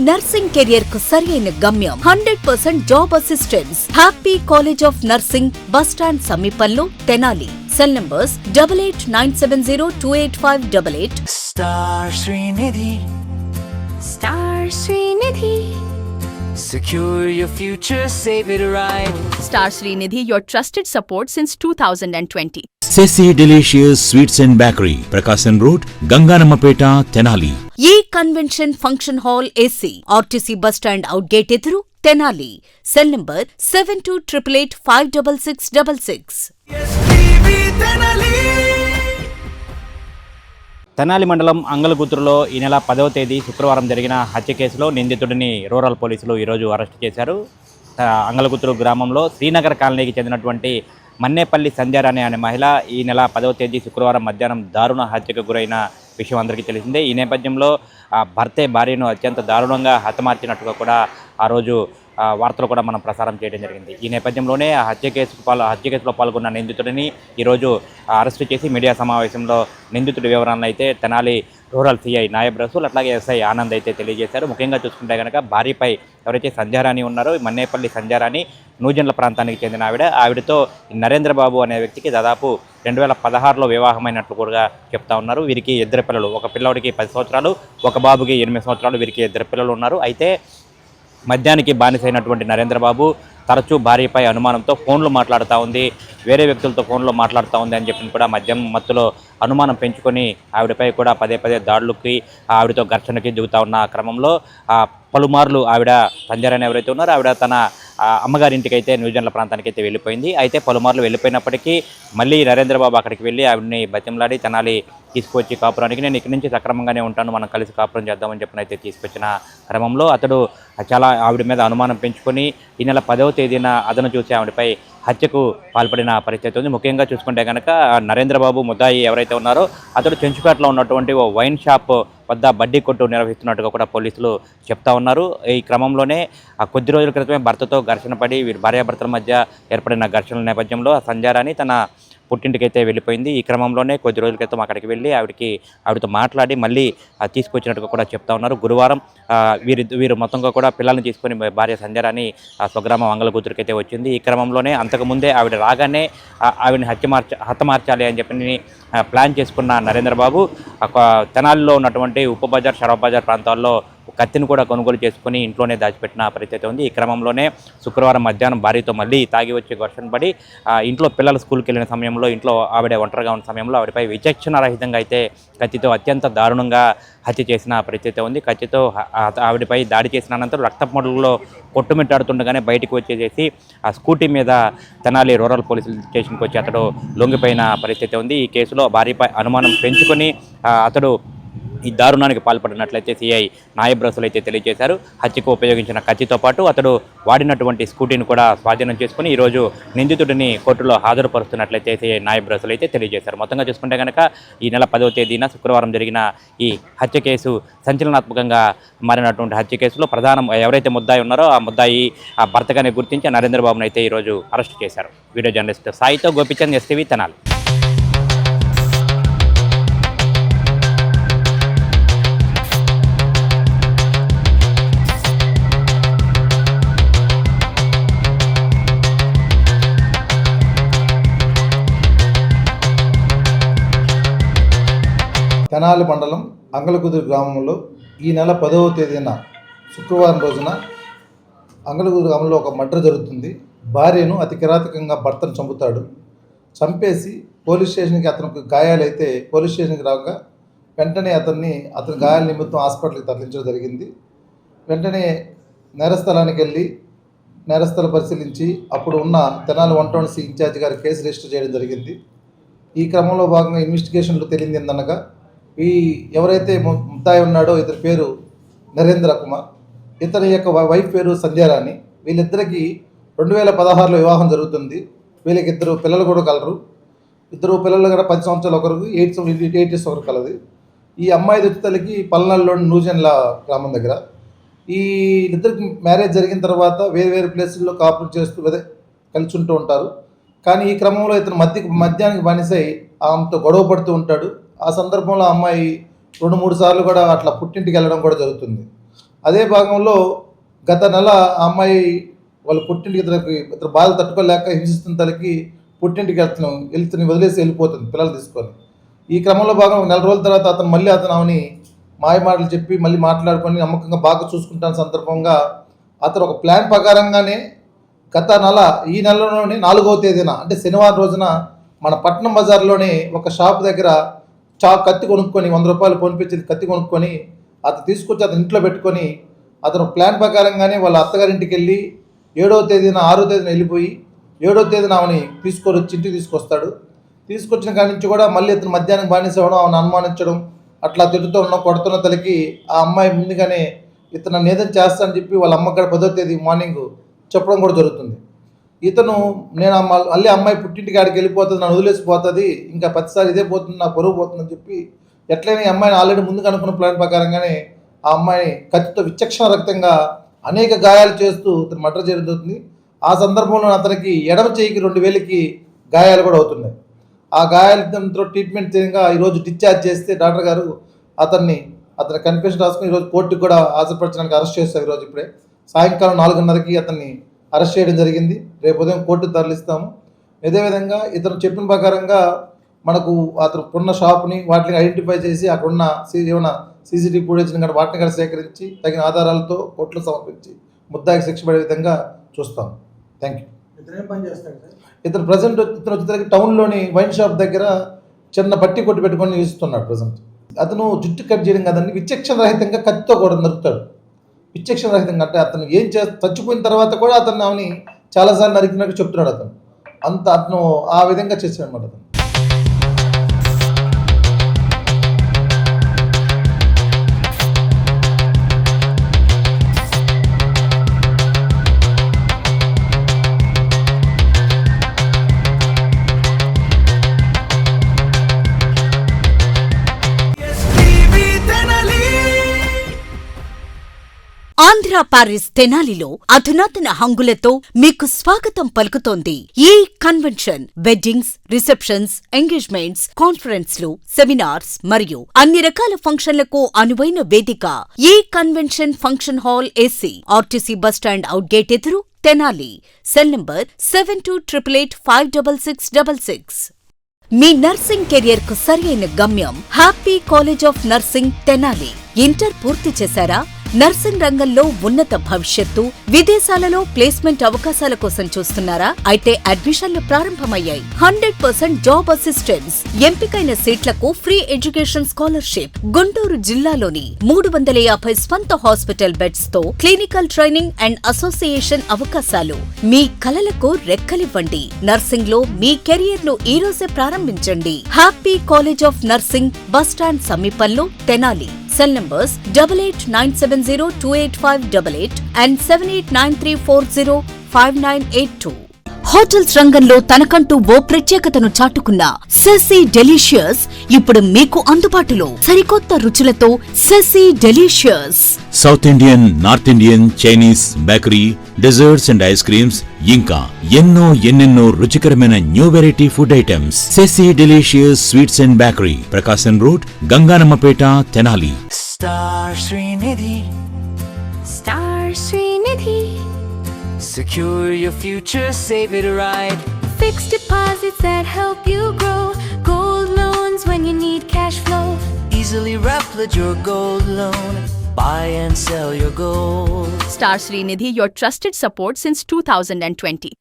Nursing career కు సరైన గమ్యం 100% job assistance. Happy college of nursing, bus stand సమీపంలో, Tenali. Cell numbers 8897028588. Star Srinidhi. Star Srinidhi. Secure your future, save it right. Star Srinidhi, your trusted support since 2020. Ceci Delicious Sweets and Bakery, Prakasam Road, Ganganamapeta, Tenali. ఈ convention function hall AC, RTC bus stand out gate ఎదురు, Tenali. Cell number 7288586666. Tenali మండలం అంగలగుత్తురులో ఈ నెల 10వ తేదీ శుక్రవారం జరిగిన హత్య కేసులో నిందితుడిని రూరల్ పోలీసులు ఈరోజు అరెస్టు చేశారు. అంగలగుత్తురు గ్రామంలో శ్రీనగర్ కాలనీకి చెందినటువంటి మన్నేపల్లి సంధ్యారాణి అనే మహిళ ఈ నెల 10వ తేదీ శుక్రవారం మధ్యాహ్నం దారుణ హత్యకు గురైన విషయం అందరికీ తెలిసిందే. ఈ నేపథ్యంలో భర్తే భార్యను అత్యంత దారుణంగా హతమార్చినట్టుగా కూడా ఆ రోజు వార్తలు కూడా మనం ప్రసారం చేయడం జరిగింది. ఈ నేపథ్యంలోనే హత్య కేసులో పాల్గొన్న నిందితుడిని ఈరోజు అరెస్టు చేసి మీడియా సమావేశంలో నిందితుడి వివరాలను అయితే తెనాలి రూరల్ సిఐ నాయబ్ రసూల్ అట్లాగే ఎస్ఐ ఆనంద్ అయితే తెలియజేశారు. ముఖ్యంగా చూసుకుంటే కనుక భార్యపై ఎవరైతే సంధ్యారాణి ఉన్నారో మన్నేపల్లి సంధ్యారాణి నూజెండ్ల ప్రాంతానికి చెందిన ఆవిడతో నరేంద్రబాబు అనే వ్యక్తికి దాదాపు 2016లో వివాహమైనట్లు కూడా చెప్తా ఉన్నారు. వీరికి ఇద్దరు పిల్లలు, ఒక పిల్లవాడికి 10 సంవత్సరాలు, ఒక బాబుకి 8 సంవత్సరాలు, వీరికి ఇద్దరు పిల్లలు ఉన్నారు. అయితే మద్యానికి బానిసైనటువంటి నరేంద్రబాబు తరచూ భార్యపై అనుమానంతో ఫోన్లు మాట్లాడుతూ ఉంది, వేరే వ్యక్తులతో ఫోన్లో మాట్లాడుతూ ఉంది అని చెప్పి కూడా మద్యం మత్తులో అనుమానం పెంచుకొని ఆవిడపై కూడా పదే దాడులకి ఆవిడతో ఘర్షణకి దిగుతూ ఉన్న క్రమంలో పలుమార్లు ఆవిడ సంధ్యారాణి ఎవరైతే ఉన్నారో ఆవిడ తన అమ్మగారింటికి అయితే న్యూజిలాండ్ ప్రాంతానికి అయితే వెళ్ళిపోయింది. అయితే పలుమార్లు వెళ్ళిపోయినప్పటికీ మళ్ళీ నరేంద్రబాబు అక్కడికి వెళ్ళి ఆవిడని బతిమలాడి తెనాలి తీసుకొచ్చి కాపురానికి నేను ఇక్కడి నుంచి సక్రమంగానే ఉంటాను, మనం కలిసి కాపురం చేద్దామని చెప్పిన అయితే తీసుకొచ్చిన క్రమంలో అతడు చాలా ఆవిడ మీద అనుమానం పెంచుకొని ఈ నెల 10వ తేదీన అదను చూసి ఆవిడపై హత్యకు పాల్పడిన పరిస్థితి ఉంది. ముఖ్యంగా చూసుకుంటే కనుక నరేంద్రబాబు ముద్దాయి ఎవరైతే ఉన్నారో అతడు చెంచుపేటలో ఉన్నటువంటి ఓ వైన్ షాప్ వద్ద బడ్డీ కొట్టు నిర్వహిస్తున్నట్టుగా కూడా పోలీసులు చెప్తా ఉన్నారు. ఈ క్రమంలోనే కొద్ది రోజుల క్రితమే భర్తతో ఘర్షణ పడి వీరి భార్యాభర్తల మధ్య ఏర్పడిన ఘర్షణల నేపథ్యంలో సంధ్యారాణి తన పుట్టింటికైతే వెళ్ళిపోయింది. ఈ క్రమంలోనే కొద్ది రోజుల క్రితం అక్కడికి వెళ్ళి ఆవిడతో మాట్లాడి మళ్ళీ తీసుకొచ్చినట్టుగా కూడా చెప్తా ఉన్నారు. గురువారం వీరు మొత్తంగా కూడా పిల్లల్ని తీసుకొని భార్య సంధ్యారాణి స్వగ్రామం అంగలగుత్తురుకైతే వచ్చింది. ఈ క్రమంలోనే అంతకుముందే ఆవిడ రాగానే ఆవిడని హతమార్చాలి అని చెప్పి ప్లాన్ చేసుకున్న నరేంద్రబాబు తెనాలిలో ఉన్నటువంటి ఉప్పు బజార్, షరఫ్ బజార్ ప్రాంతాల్లో కత్తిని కూడా కొనుగోలు చేసుకుని ఇంట్లోనే దాచిపెట్టిన పరిస్థితి ఉంది. ఈ క్రమంలోనే శుక్రవారం మధ్యాహ్నం భార్యతో మళ్ళీ తాగి వచ్చి ఘర్షణ పడి ఇంట్లో పిల్లలు స్కూల్కి వెళ్ళిన సమయంలో ఇంట్లో ఆవిడ ఒంటరిగా ఉన్న సమయంలో ఆవిడపై విచక్షణ రహితంగా అయితే కత్తితో అత్యంత దారుణంగా హత్య చేసిన పరిస్థితి ఉంది. కత్తితో ఆవిడపై దాడి చేసిన అనంతరం రక్తమడుగులో కొట్టుమిట్టాడుతుండగానే బయటకు వచ్చేసేసి ఆ స్కూటీ మీద తెనాలి రూరల్ పోలీస్ స్టేషన్కి వచ్చి అతడు లొంగిపోయిన పరిస్థితి ఉంది. ఈ కేసులో భార్యపై అనుమానం పెంచుకొని అతడు ఈ దారుణానికి పాల్పడినట్లయితే సిఐ నాయబ్ రసూల్ అయితే తెలియజేశారు. హత్యకు ఉపయోగించిన కత్తితో పాటు అతడు వాడినటువంటి స్కూటీని కూడా స్వాధీనం చేసుకుని ఈరోజు నిందితుడిని కోర్టులో హాజరుపరుస్తున్నట్లయితే సిఐ నాయబ్ రసూల్ అయితే తెలియజేశారు. మొత్తంగా చూసుకుంటే కనుక ఈ నెల 10వ తేదీన శుక్రవారం జరిగిన ఈ హత్య కేసు సంచలనాత్మకంగా మారినటువంటి హత్య కేసులో ఎవరైతే ముద్దాయి ఉన్నారో ఆ ముద్దాయి ఆ భర్తగానే గుర్తించి నరేంద్రబాబును అయితే ఈరోజు అరెస్ట్ చేశారు. వీడియో జర్నలిస్ట్ సాయితో గోపిచంద్, ఎస్టీవీ, తెనాలి. తెనాలి మండలం అంగలగుత్తురు గ్రామంలో ఈ నెల 10వ తేదీన శుక్రవారం రోజున అంగలగుత్తురు గ్రామంలో ఒక మర్డర్ జరుగుతుంది. భార్యను అతి కిరాతకంగా భర్తను చంపుతాడు. చంపేసి పోలీస్ స్టేషన్కి అతనికి గాయాలైతే పోలీస్ స్టేషన్కి రాగా వెంటనే అతని గాయాల నిమిత్తం హాస్పిటల్కి తరలించడం జరిగింది. వెంటనే నేరస్థలానికి వెళ్ళి నేరస్థలం పరిశీలించి అప్పుడు ఉన్న తెనాలి 120 ఇన్ఛార్జి గారి కేసు రిజిస్టర్ చేయడం జరిగింది. ఈ క్రమంలో భాగంగా ఇన్వెస్టిగేషన్లో తెలియంది ఏందనగా ఎవరైతే ముద్దాయి ఉన్నాడో ఇతని పేరు నరేంద్ర కుమార్, ఇతని యొక్క వైఫ్ పేరు సంధ్యారాణి. వీళ్ళిద్దరికీ 2016లో వివాహం జరుగుతుంది. వీళ్ళకి 2 పిల్లలు కూడా కలరు. 2 పిల్లలు కూడా 10 సంవత్సరాలు ఒకరికి, 8 ఇయర్స్ ఒకరు కలది. ఈ అమ్మాయి దొచ్చితల్లికి పల్నాడులోని నూజెండ్ల గ్రామం దగ్గర. ఈ ఇద్దరికి మ్యారేజ్ జరిగిన తర్వాత వేరు ప్లేసుల్లో కాపురం చేస్తూ కలిసి ఉంటూ ఉంటారు. కానీ ఈ క్రమంలో ఇతను మద్యానికి బానిసై ఆమెతో గొడవ పడుతూ ఉంటాడు. ఆ సందర్భంలో అమ్మాయి 2-3 సార్లు కూడా అట్లా పుట్టింటికి వెళ్ళడం కూడా జరుగుతుంది. అదే భాగంలో గత నెల ఆ అమ్మాయి వాళ్ళ పుట్టింటికి ఇతర బాధలు తట్టుకోలేక హింసిస్తున్న తల్లికి పుట్టింటికి వెళ్తుని వదిలేసి వెళ్ళిపోతుంది పిల్లలు తీసుకొని. ఈ క్రమంలో భాగం 1 నెల రోజుల తర్వాత అతను ఆమెని మాయ మాటలు చెప్పి మళ్ళీ మాట్లాడుకొని నమ్మకంగా బాగా చూసుకుంటాన సందర్భంగా అతను ఒక ప్లాన్ ప్రకారంగానే గత నెల ఈ నెలలోనే 4వ తేదీన అంటే శనివారం రోజున మన పట్నం బజార్లోనే ఒక షాప్ దగ్గర కత్తి కొనుక్కొని 100 రూపాయలు పంపించి కత్తి కొనుక్కొని అతను తీసుకొచ్చి అతను ఇంట్లో పెట్టుకొని అతను ప్లాన్ ప్రకారంగానే వాళ్ళ అత్తగారింటికి వెళ్ళి 7వ తేదీన 6వ తేదీన వెళ్ళిపోయి 7వ తేదీన ఆమెని తీసుకొని వచ్చి ఇంటికి తీసుకొస్తాడు. తీసుకొచ్చిన కాడి నుంచి కూడా మళ్ళీ ఇతను మధ్యాహ్నం బానిస అవ్వడం, ఆమెను అనుమానించడం, అట్లా తిడుతూ ఉన్న కొడుతున్న తల్లికి ఆ అమ్మాయి ముందుగానే ఇతను నేదం చేస్తానని చెప్పి వాళ్ళ అమ్మగారు 10వ తేదీ మార్నింగ్ చెప్పడం కూడా జరుగుతుంది. ఇతను నేను మళ్ళీ అమ్మాయి పుట్టింటికి ఆడికి వెళ్ళిపోతుంది, నన్ను వదిలేసిపోతుంది, ఇంకా ప్రతిసారి ఇదే పోతుంది, నా పరువు పోతుందని చెప్పి ఎట్లయినా ఈ అమ్మాయిని ఆల్రెడీ ముందుగా అనుకున్న ప్లాన్ ప్రకారంగానే ఆ అమ్మాయిని కత్తితో విచక్షణ రక్తంగా అనేక గాయాలు చేస్తూ ఇతను మర్డర్ జరుగుతుంది. ఆ సందర్భంలో అతనికి ఎడమ చేయికి 2 వేలికి గాయాలు కూడా అవుతున్నాయి. ఆ గాయాలతో ట్రీట్మెంట్ చేయంగా ఈరోజు డిశ్చార్జ్ చేస్తే డాక్టర్ గారు అతని కన్ఫెషన్ రాసుకుని ఈరోజు కోర్టుకు కూడా హాజరుపరచడానికి అరెస్ట్ చేస్తారు. ఈరోజు ఇప్పుడే సాయంకాలం 4:30కి అతన్ని అరెస్ట్ చేయడం జరిగింది. రేపు ఉదయం కోర్టుకు తరలిస్తాము. అదేవిధంగా ఇతను చెప్పిన ప్రకారంగా మనకు అతను ఉన్న షాప్ని వాటిని ఐడెంటిఫై చేసి అక్కడ ఉన్న ఏమైనా సీసీటీవీ ఫుటేజ్ని కానీ వాటిని కూడా సేకరించి తగిన ఆధారాలతో కోర్టులో సమర్పించి ముద్దాయికి శిక్ష పడే విధంగా చూస్తాం. Thank you. ఇతను ప్రజెంట్ వచ్చేసరికి టౌన్లోని వైన్ షాప్ దగ్గర చిన్న పట్టి కొట్టి పెట్టుకొని నిలుస్తున్నాడు ప్రజెంట్. అతను జుట్టు కట్ చేయడం కదండి, విచక్షణ రహితంగా కత్తితో కూడా నరుకుతాడు. విచక్షణ రహితంగా అంటే అతను ఏం చచ్చిపోయిన తర్వాత కూడా అతను ఆమెని చాలాసార్లు నరికినట్టు చెప్తున్నాడు. అతను ఆ విధంగా చేశాడు అన్నమాట. అతను ఆంధ్ర పారిస్ తెనాలిలో అధునాతన హంగులతో మీకు స్వాగతం పలుకుతోంది ఈ కన్వెన్షన్. వెడ్డింగ్స్, రిసెప్షన్స్, ఎంగేజ్మెంట్స్, కాన్ఫరెన్స్లు, సెమినార్స్ మరియు అన్ని రకాల ఫంక్షన్లకు అనువైన వేదిక. ఈ convention function hall AC, RTC bus stand out gate ఎదురు, తెనాలి. Cell number 7288566666. మీ నర్సింగ్ కెరియర్ కు సరైన గమ్యం happy college of nursing Tenali. Inter పూర్తి చేశారా? నర్సింగ్ రంగంలో ఉన్నత భవిష్యత్తు, విదేశాలలో ప్లేస్మెంట్ అవకాశాల కోసం చూస్తున్నారా? అయితే అడ్మిషన్లు ప్రారంభమయ్యాయి. 100% జాబ్ అసిస్టెన్స్, ఎంపికైన సీట్లకు ఫ్రీ ఎడ్యుకేషన్ స్కాలర్షిప్. గుంటూరు జిల్లాలోని 350 స్వంత హాస్పిటల్ బెడ్స్ తో క్లినికల్ ట్రైనింగ్ అండ్ అసోసియేషన్ అవకాశాలు. మీ కలలకు రెక్కలివ్వండి. నర్సింగ్ లో మీ కెరియర్ ను ఈ రోజే ప్రారంభించండి. Happy college of nursing, bus stand సమీపంలో, Tenali. Cell numbers 8897028588 and 7893405982. Hotels రంగంలో తనకంటూ ఓ ప్రత్యేకతను చాటుకున్న సెసీ డెలీషియస్ ఇప్పుడు మీకు అందుబాటులో. సరికొత్త రుచులతో సెసీ delicious. South Indian, North Indian, Chinese, bakery, desserts and ice creams, ఇంకా ఎన్నెన్నో రుచికరమైన న్యూ వెరైటీ ఫుడ్ ఐటమ్స్. సెసీ delicious sweets and bakery, Prakasam road, Ganganammapeta, Tenali. Star Srinidhi. Star Srinidhi. Secure your future, save it right. Fixed deposits that help you grow. Gold loans when you need cash flow. Easily replicate your gold loan. Buy and sell your gold. Star Srinidhi, your trusted support since 2020.